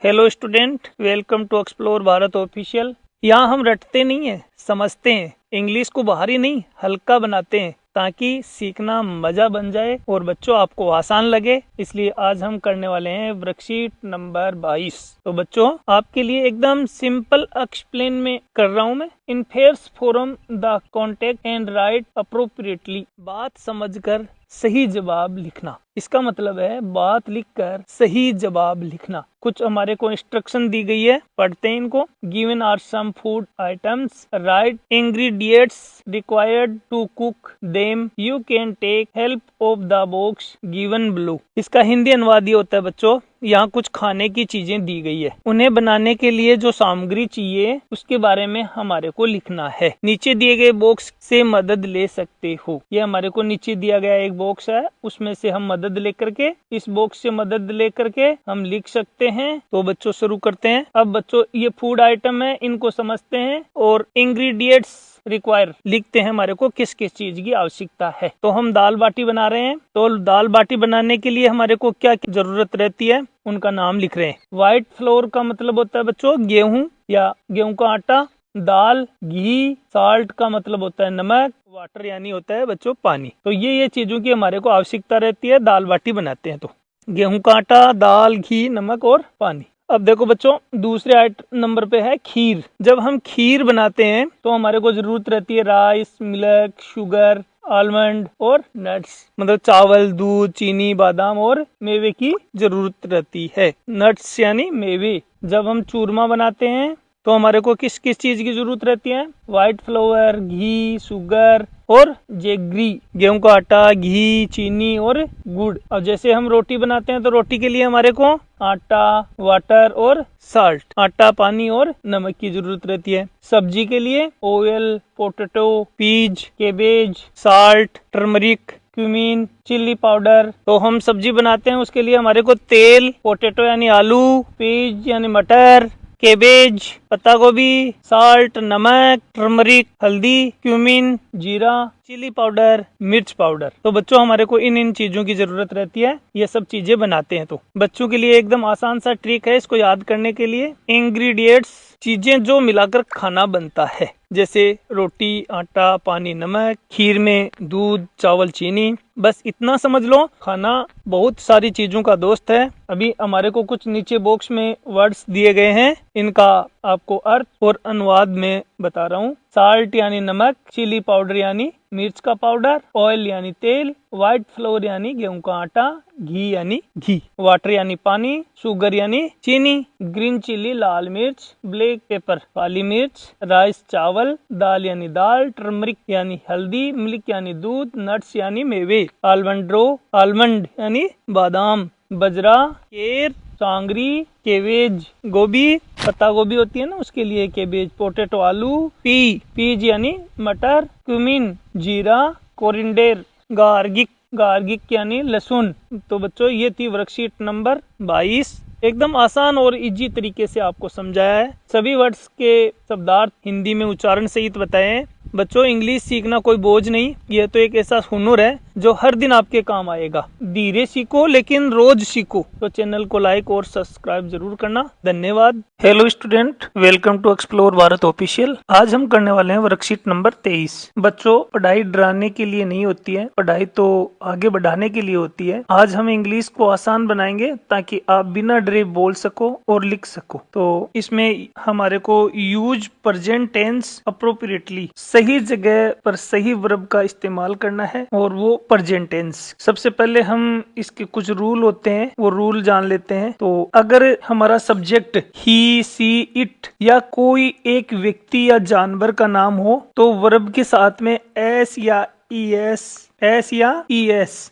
Hello student, welcome to explore Bharat official. यहाँ हम रटते नहीं हैं, समझते हैं। इंग्लिश को बाहरी नहीं हल्का बनाते हैं ताकि सीखना मजा बन जाए और बच्चों आपको आसान लगे। इसलिए आज हम करने वाले हैं वर्कशीट नंबर 22। तो बच्चों आपके लिए एकदम सिंपल एक्सप्लेन में कर रहा हूँ मैं। Infer from the context and write appropriately. बात समझकर सही जवाब लिखना, इसका मतलब है बात लिखकर सही जवाब लिखना। कुछ हमारे को इंस्ट्रक्शन दी गई है, पढ़ते हैं इनको। Given are some food items, write ingredients required to cook them, you can take help of the box given below. इसका हिंदी अनुवाद ये होता है बच्चों, यहाँ कुछ खाने की चीजें दी गई है, उन्हें बनाने के लिए जो सामग्री चाहिए उसके बारे में हमारे को लिखना है। नीचे दिए गए बॉक्स से मदद ले सकते हो। ये हमारे को नीचे दिया गया एक बॉक्स है, उसमें से हम मदद लेकर के, इस बॉक्स से मदद लेकर के हम लिख सकते हैं। तो बच्चों शुरू करते हैं। अब बच्चों ये फूड आइटम है, इनको समझते हैं और इंग्रेडिएंट्स रिक्वायर लिखते हैं हमारे को किस किस चीज की आवश्यकता है। तो हम दाल बाटी बना रहे हैं, तो दाल बाटी बनाने के लिए हमारे को क्या जरूरत रहती है उनका नाम लिख रहे हैं। व्हाइट फ्लोर का मतलब होता है बच्चों गेहूं या गेहूं का आटा। दाल, घी, साल्ट का मतलब होता है नमक, वाटर यानी होता है बच्चों पानी। तो ये चीजों की हमारे को आवश्यकता रहती है दाल बाटी बनाते हैं। तो गेहूं का आटा, दाल, घी, नमक और पानी। अब देखो बच्चों दूसरे आइटम नंबर पे है खीर। जब हम खीर बनाते हैं तो हमारे को जरूरत रहती है राइस, मिल्क, शुगर, आलमंड और नट्स, मतलब चावल, दूध, चीनी, बादाम और मेवे की जरूरत रहती है। नट्स यानी मेवे। जब हम चूरमा बनाते हैं तो हमारे को किस किस चीज की जरूरत रहती है? व्हाइट फ्लोर, घी, शुगर और जेगरी, गेहूं का आटा, घी, चीनी और गुड़। और जैसे हम रोटी बनाते हैं तो रोटी के लिए हमारे को आटा, वाटर और साल्ट, आटा, पानी और नमक की जरूरत रहती है। सब्जी के लिए oil, potato, peas, cabbage, salt, turmeric, cumin, chilli powder. तो हम सब्जी बनाते हैं उसके लिए हमारे को तेल, पोटैटो यानी आलू, पीज यानी मटर, केबेज पत्ता गोभी, साल्ट, नमक, टर्मरिक, हल्दी, क्यूमीन, जीरा, चिली पाउडर, मिर्च पाउडर। तो बच्चों हमारे को इन चीजों की जरूरत रहती है, ये सब चीजें बनाते हैं। तो बच्चों के लिए एकदम आसान सा ट्रिक है इसको याद करने के लिए। इंग्रेडिएंट्स चीजें जो मिलाकर खाना बनता है, जैसे रोटी, आटा, पानी, नमक, खीर में दूध, चावल, चीनी। बस इतना समझ लो, खाना बहुत सारी चीजों का दोस्त है। अभी हमारे को कुछ नीचे बॉक्स में वर्ड्स दिए गए हैं, इनका आपको अर्थ और अनुवाद में बता रहा हूँ। साल्ट यानी नमक, चिली पाउडर यानी मिर्च का पाउडर, ऑयल यानी तेल, व्हाइट फ्लोर यानी गेहूं का आटा, घी यानी घी, वाटर यानी पानी, शुगर यानी चीनी, ग्रीन चिली लाल मिर्च, ब्लैक पेपर काली मिर्च, राइस चावल, दाल यानी दाल, टर्मरिक यानी हल्दी, मिल्क यानी दूध, नट्स यानी मेवे, आलमंड यानी बादाम, बजरा, केर, सांगरी, केबेज गोभी, पत्ता गोभी होती है ना उसके लिए केबेज, पोटैटो आलू, पीज यानी मटर, क्यूमीन जीरा, कोरिंडेर गार्गिक यानी लहसुन। तो बच्चों ये थी वर्कशीट नंबर 22। एकदम आसान और इजी तरीके से आपको समझाया है। सभी वर्ड्स के शब्दार्थ हिंदी में उच्चारण सहित बताए हैं। बच्चों इंग्लिश सीखना कोई बोझ नहीं, यह तो एक ऐसा हुनर है जो हर दिन आपके काम आएगा। धीरे सीखो लेकिन रोज सीखो। तो चैनल को लाइक और सब्सक्राइब जरूर करना। धन्यवाद। Hello student, welcome to explore Bharat official. आज हम करने वाले हैं वर्कशीट नंबर 23। बच्चों पढ़ाई डराने के लिए नहीं होती है, पढ़ाई तो आगे बढ़ाने के लिए होती है। आज हम इंग्लिश को आसान बनाएंगे ताकि आप बिना डरे बोल सको और लिख सको। तो इसमें हमारे को यूज प्रेजेंट टेंस अप्रोप्रिएटली, सही जगह पर सही वर्ब का इस्तेमाल करना है, और वो प्रेजेंट टेंस। सबसे पहले हम इसके कुछ रूल होते हैं, वो रूल जान लेते हैं। तो अगर हमारा सब्जेक्ट ही, सी, इट या कोई एक व्यक्ति या जानवर का नाम हो तो वर्ब के साथ में एस या ईएस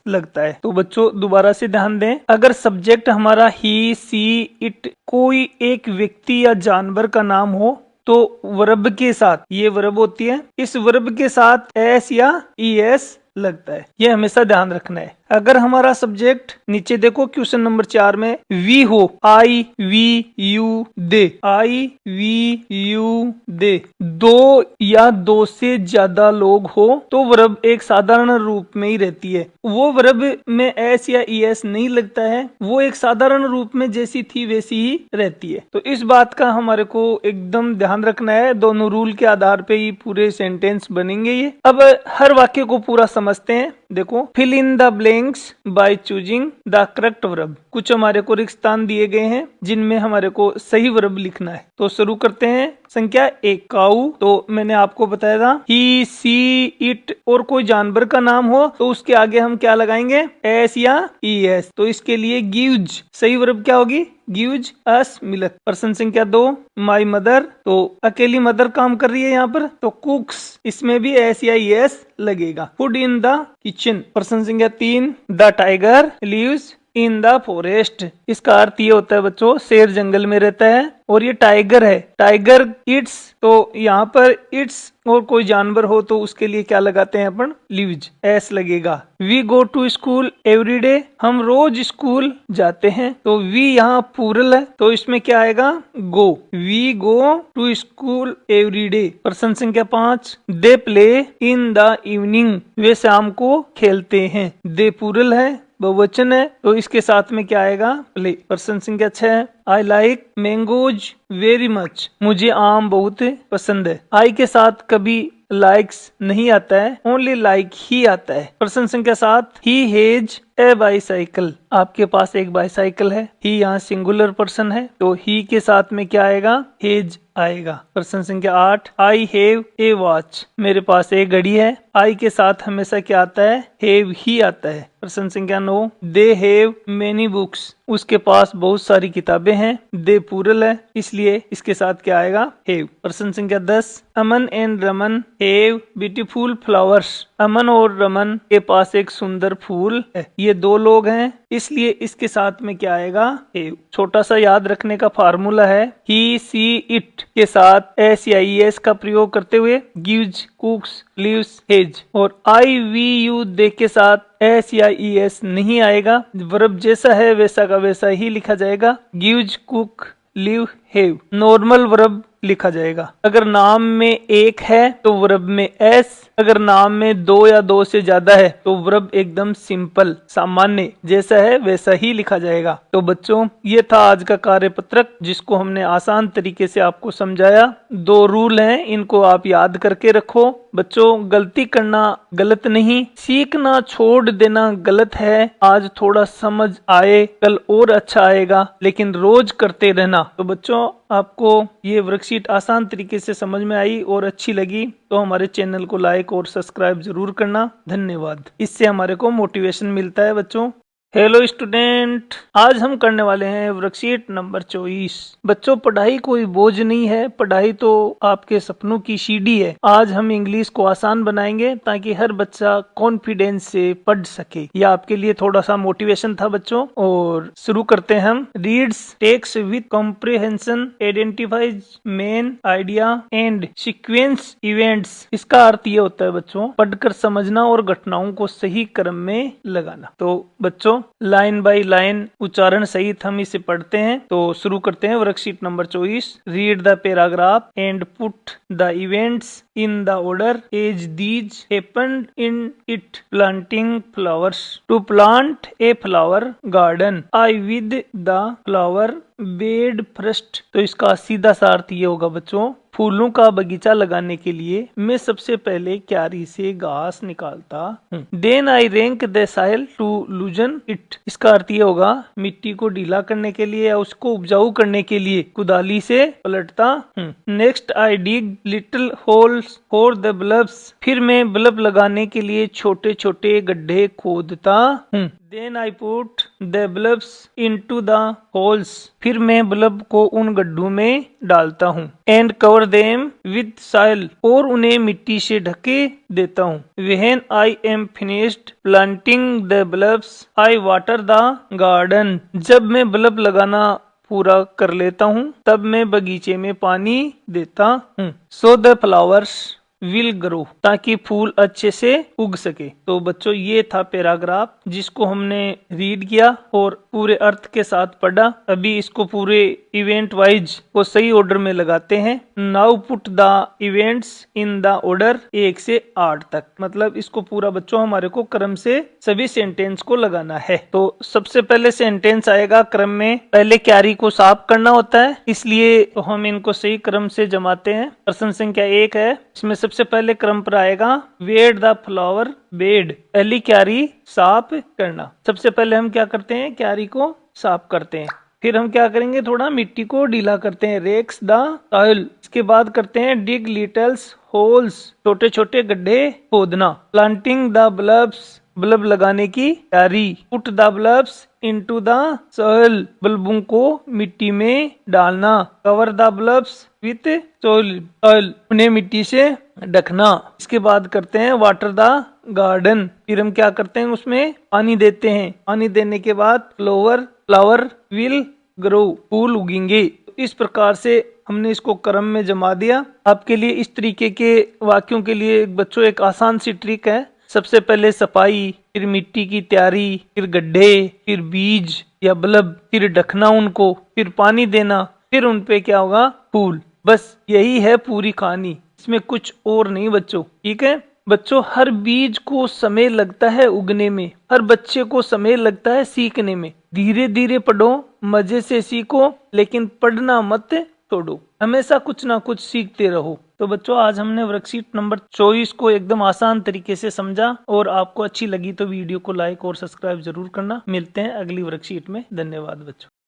लगता है। तो बच्चों दोबारा से ध्यान दें, अगर सब्जेक्ट हमारा ही, सी, इट कोई एक व्यक्ति या जानवर का नाम हो तो वर्ब के साथ, ये वर्ब होती है, इस वर्ब के साथ एस या ईएस लगता है। ये हमेशा ध्यान रखना है। अगर हमारा सब्जेक्ट नीचे देखो क्वेश्चन नंबर 4 में वी हो, I we you they, I we you they, दो या दो से ज्यादा लोग हो तो वर्ब एक साधारण रूप में ही रहती है। वो वर्ब में एस या ईएस नहीं लगता है, वो एक साधारण रूप में जैसी थी वैसी ही रहती है। तो इस बात का हमारे को एकदम ध्यान रखना है। दोनों रूल के आधार पे ही पूरे सेंटेंस बनेंगे ये। अब हर वाक्य को पूरा समझते हैं। देखो, fill in the blanks by choosing the correct verb. कुछ हमारे को रिक्त स्थान दिए गए हैं जिनमें हमारे को सही वर्ब लिखना है। तो शुरू करते हैं। संख्या 1 काऊ, तो मैंने आपको बताया था ही सी इट और कोई जानवर का नाम हो तो उसके आगे हम क्या लगाएंगे, एस या ई एस। तो इसके लिए गिव्स, सही वर्ब क्या होगी, गिव्स अस मिल्क। प्रश्न संख्या 2 माई मदर, तो अकेली मदर काम कर रही है यहाँ पर, तो कुक्स, इसमें भी एस या ई एस लगेगा। Food in the kitchen. प्रश्न संख्या 3 the tiger lives in the forest. इसका अर्थ ये होता है बच्चों, शेर जंगल में रहता है और ये टाइगर है। टाइगर इट्स, तो यहाँ पर इट्स और कोई जानवर हो तो उसके लिए क्या लगाते हैं अपन, लिव्स, एस लगेगा। We go to school every day, हम रोज स्कूल जाते हैं। तो वी यहाँ प्लूरल है तो इसमें क्या आएगा, go. We go to school every day. प्रश्न संख्या 5 they play in the evening, वे शाम को खेलते हैं। दे प्लूरल है, बहुवचन है, तो इसके साथ में क्या आएगा, प्ले। प्रश्न संख्या 6 I like mangoes very much, मुझे आम बहुत पसंद है। आई के साथ कभी लाइक्स नहीं आता है, ओनली लाइक ही आता है। प्रश्न संख्या 7 ही हैज ए बाईसाइकिल, आपके पास एक बाईसाइकिल है। ही यहाँ सिंगुलर पर्सन है तो ही के साथ में क्या आएगा, हेज आएगा। प्रश्न संख्या 8 आई हैव ए वॉच, मेरे पास एक घड़ी है। आई के साथ हमेशा क्या आता है, हैव ही आता है। प्रश्न संख्या 9 दे हैव मेनी बुक्स, उसके पास बहुत सारी किताबें हैं। दे प्लूरल है इसलिए इसके साथ क्या आएगा, हैव। प्रश्न संख्या 10 Aman and Raman have beautiful flowers, Aman और रमन के पास एक सुंदर फूल है। ये दो लोग हैं इसलिए इसके साथ में क्या आएगा, हैव। छोटा सा याद रखने का फार्मूला है, ही सी इट के साथ एस या ई एस का प्रयोग करते हुए गिव्स, कुक्स, लिव्स, हेज। और आई वी यू दे के साथ एस या ई एस नहीं आएगा, वर्ब जैसा है वैसा का वैसा ही लिखा जाएगा। Gives, cook, live, have. Normal verb लिखा जाएगा। अगर नाम में एक है तो वर्ब में एस, अगर नाम में दो या दो से ज्यादा है तो वर्ब एकदम सिंपल सामान्य जैसा है वैसा ही लिखा जाएगा। तो बच्चों ये था आज का कार्यपत्रक जिसको हमने आसान तरीके से आपको समझाया। 2 रूल हैं, इनको आप याद करके रखो। बच्चों गलती करना गलत नहीं, सीखना छोड़ देना गलत है। आज थोड़ा समझ आए, कल और अच्छा आएगा, लेकिन रोज करते रहना। तो बच्चों आपको ये वर्कशीट आसान तरीके से समझ में आई और अच्छी लगी तो हमारे चैनल को लाइक और सब्सक्राइब जरूर करना। धन्यवाद। इससे हमारे को मोटिवेशन मिलता है बच्चों। हेलो स्टूडेंट, आज हम करने वाले हैं वर्कशीट नंबर 24। बच्चों पढ़ाई कोई बोझ नहीं है, पढ़ाई तो आपके सपनों की सीढ़ी है। आज हम इंग्लिश को आसान बनाएंगे ताकि हर बच्चा कॉन्फिडेंस से पढ़ सके। यह आपके लिए थोड़ा सा मोटिवेशन था बच्चों। और शुरू करते हैं हम। Reads texts with comprehension, identifies main idea and sequence events. इसका अर्थ ये होता है बच्चों पढ़कर समझना और घटनाओं को सही क्रम में लगाना। तो बच्चों लाइन बाय लाइन उच्चारण सहित हम इसे पढ़ते हैं। तो शुरू करते हैं worksheet number 24। Read the paragraph and put the events in the order as these happened in it. Planting flowers, to plant a flower garden, I weed the flower bed first. तो इसका सीधा सा अर्थ ये होगा बच्चों फूलों का बगीचा लगाने के लिए मैं सबसे पहले क्यारी से घास निकालता हूँ। Then I rake the soil to loosen it. इसका अर्थ ये होगा मिट्टी को ढीला करने के लिए या उसको उपजाऊ करने के लिए कुदाली से पलटता हूँ। Next I dig little holes for the bulbs. फिर मैं बल्ब लगाने के लिए छोटे छोटे गड्ढे खोदता हूँ। Then I put the bulbs into the holes. फिर मैं बल्ब को उन गड्ढों में डालता हूँ। And cover them with soil. और उन्हें मिट्टी से ढके देता हूँ। When I am finished planting the bulbs, I water the garden. जब मैं बल्ब लगाना पूरा कर लेता हूँ तब मैं बगीचे में पानी देता हूँ। So the flowers will grow, ताकि फूल अच्छे से उग सके। तो बच्चों ये था पैराग्राफ जिसको हमने रीड किया और पूरे अर्थ के साथ पढ़ा। अभी इसको पूरे इवेंट वाइज को सही ऑर्डर में लगाते हैं। Now put the events in the order 1 से 8 तक, मतलब इसको पूरा बच्चों हमारे को क्रम से सभी सेंटेंस को लगाना है। तो सबसे पहले सेंटेंस आएगा क्रम में, पहले क्यारी को साफ करना होता है, इसलिए तो हम इनको सही क्रम से जमाते हैं। प्रश्न संख्या 1 है, इसमें सबसे पहले क्रम पर आएगा वेड द फ्लावर बेड, पहली क्यारी साफ करना। सबसे पहले हम क्या करते हैं, क्यारी को साफ करते हैं। फिर हम क्या करेंगे, थोड़ा मिट्टी को ढीला करते हैं, रेक्स द सॉइल। इसके बाद करते हैं डिग लिटल्स होल्स, छोटे छोटे गड्ढे खोदना। प्लांटिंग द बल्ब्स, बल्ब लगाने की तैयारी। Put the bulbs into the soil, बल्बों को मिट्टी में डालना। Cover the bulbs with soil, उन्हें मिट्टी से ढकना। इसके बाद करते हैं वाटर द गार्डन, फिर हम क्या करते हैं, उसमें पानी देते हैं। पानी देने के बाद फ्लावर विल ग्रो, फूल उगेंगे। इस प्रकार से हमने इसको क्रम में जमा दिया। आपके लिए इस तरीके के वाक्यों के लिए बच्चों एक आसान सी ट्रिक है। सबसे पहले सफाई, फिर मिट्टी की तैयारी, फिर गड्ढे, फिर बीज या बल्ब, फिर ढकना उनको, फिर पानी देना, फिर उनपे क्या होगा, फूल। बस यही है पूरी कहानी, इसमें कुछ और नहीं बच्चों। ठीक है बच्चों, हर बीज को समय लगता है उगने में, हर बच्चे को समय लगता है सीखने में। धीरे धीरे पढ़ो, मजे से सीखो, लेकिन पढ़ना मत छोड़ो, हमेशा कुछ ना कुछ सीखते रहो। तो बच्चों आज हमने वर्कशीट नंबर 24 को एकदम आसान तरीके से समझा, और आपको अच्छी लगी तो वीडियो को लाइक और सब्सक्राइब जरूर करना। मिलते हैं अगली वर्कशीट में। धन्यवाद बच्चों।